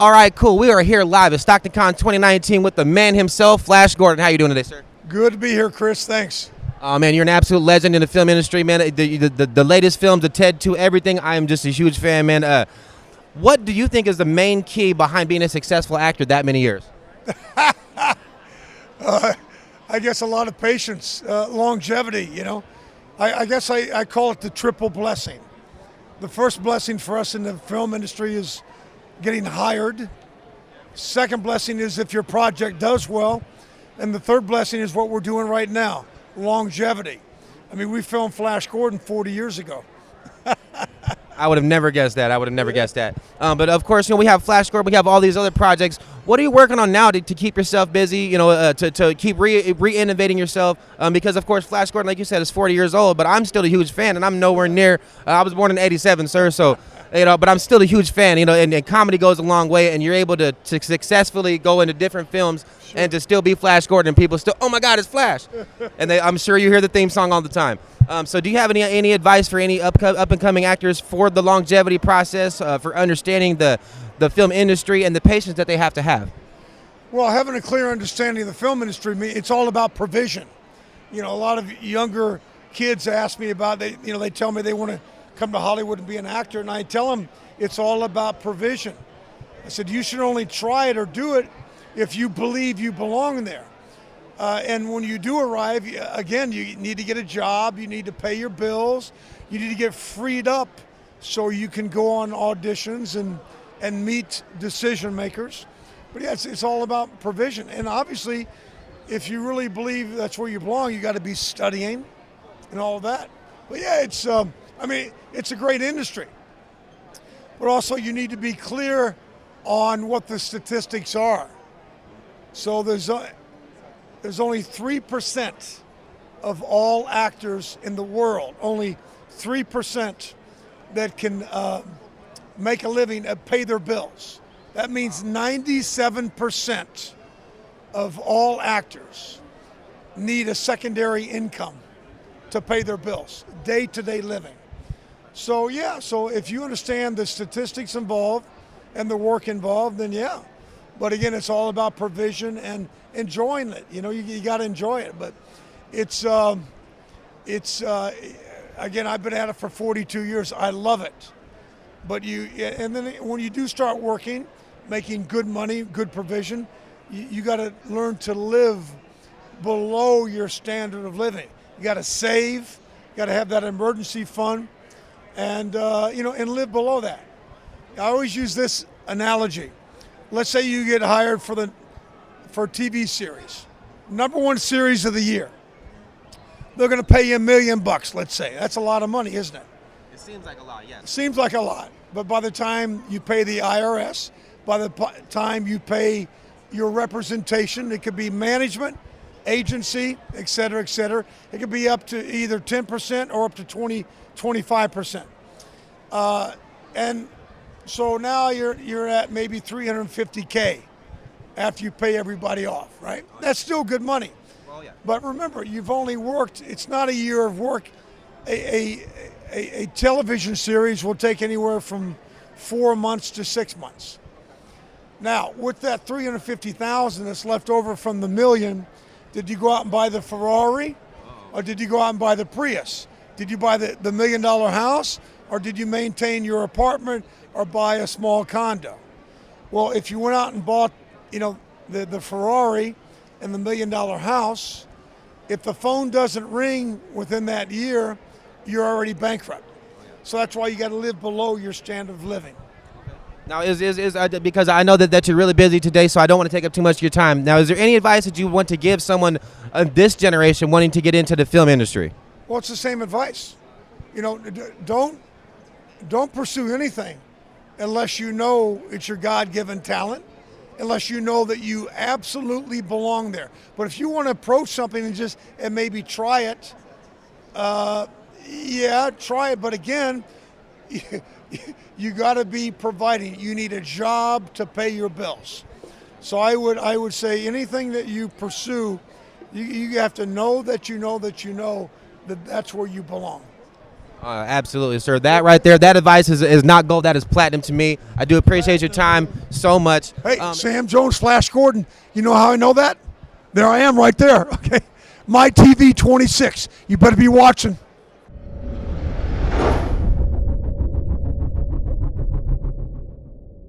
All right, cool. We are here live at Stockton Con 2019 with the man himself, Flash Gordon. How you doing today, sir? Good to be here, Chris. Thanks. Oh, man, you're an absolute legend in the film industry, man. The latest films, the TED 2, everything. I am just a huge fan, man. What do you think is the main key behind being a successful actor that many years? I guess a lot of patience, longevity, you know. I guess I call it the triple blessing. The first blessing for us in the film industry is getting hired. Second blessing is if your project does well. And the third blessing is what we're doing right now, longevity. I mean, we filmed Flash Gordon 40 years ago. I would have never guessed that. But of course, we have Flash Gordon, we have all these other projects. What are you working on now to keep yourself busy? To keep re-innovating yourself? Because of course, Flash Gordon, like you said, is 40 years old. But I'm still a huge fan, and I'm nowhere near. I was born in '87, sir. So, but I'm still a huge fan. And comedy goes a long way, and you're able to successfully go into different films and to still be Flash Gordon, and people still, oh my God, it's Flash. And I'm sure you hear the theme song all the time. So do you have any advice for any up and coming actors for the longevity process, for understanding the film industry and the patience that they have to have? Well, having a clear understanding of the film industry, it's all about provision. A lot of younger kids ask me about, they tell me they want to come to Hollywood and be an actor, and I tell them it's all about provision. I said, you should only try it or do it if you believe you belong there. And when you do arrive, again, you need to get a job, you need to pay your bills, you need to get freed up so you can go on auditions and meet decision makers. But yeah, it's all about provision. And obviously, if you really believe that's where you belong, you got to be studying and all of that. But yeah, it's a great industry. But also you need to be clear on what the statistics are. So there's only 3% of all actors in the world, only 3% that can make a living and pay their bills. That means 97% of all actors need a secondary income to pay their bills, day-to-day living. So yeah, so if you understand the statistics involved and the work involved, then yeah. But again, it's all about provision and enjoying it. You got to enjoy it. But it's again, I've been at it for 42 years. I love it. But and then when you do start working, making good money, good provision, you got to learn to live below your standard of living. You got to save. You got to have that emergency fund, and and live below that. I always use this analogy. Let's say you get hired for a TV series, #1 series of the year. They're going to pay you $1 million, let's say. That's a lot of money, isn't it? It seems like a lot, yes. It seems like a lot, but by the time you pay the IRS, by the time you pay your representation, it could be management, agency, et cetera, it could be up to either 10% or up to 25%. And so now you're at maybe $350K after you pay everybody off, right? That's still good money. Well, yeah. But remember, you've only worked, it's not a year of work. A television series will take anywhere from 4 months to 6 months. Now, with that $350,000 that's left over from the $1 million, did you go out and buy the Ferrari? Or did you go out and buy the Prius? Did you buy the $1 million house? Or did you maintain your apartment or buy a small condo? Well, if you went out and bought, the Ferrari and the $1 million house, if the phone doesn't ring within that year, you're already bankrupt. So that's why you got to live below your standard of living. Now, because I know that you're really busy today, so I don't want to take up too much of your time. Now, is there any advice that you want to give someone of this generation wanting to get into the film industry? Well, it's the same advice. Don't pursue anything unless you know it's your God-given talent, unless you know that you absolutely belong there. But if you want to approach something and maybe try it, yeah, try it. But again, you got to be providing. You need a job to pay your bills. So I would say anything that you pursue, you have to know that that's where you belong. Absolutely, sir. That right there, that advice is not gold. That is platinum to me. I do appreciate your time so much. Hey, Sam Jones, Flash Gordon. You know how I know that? There I am right there. Okay. MyTV26. You better be watching.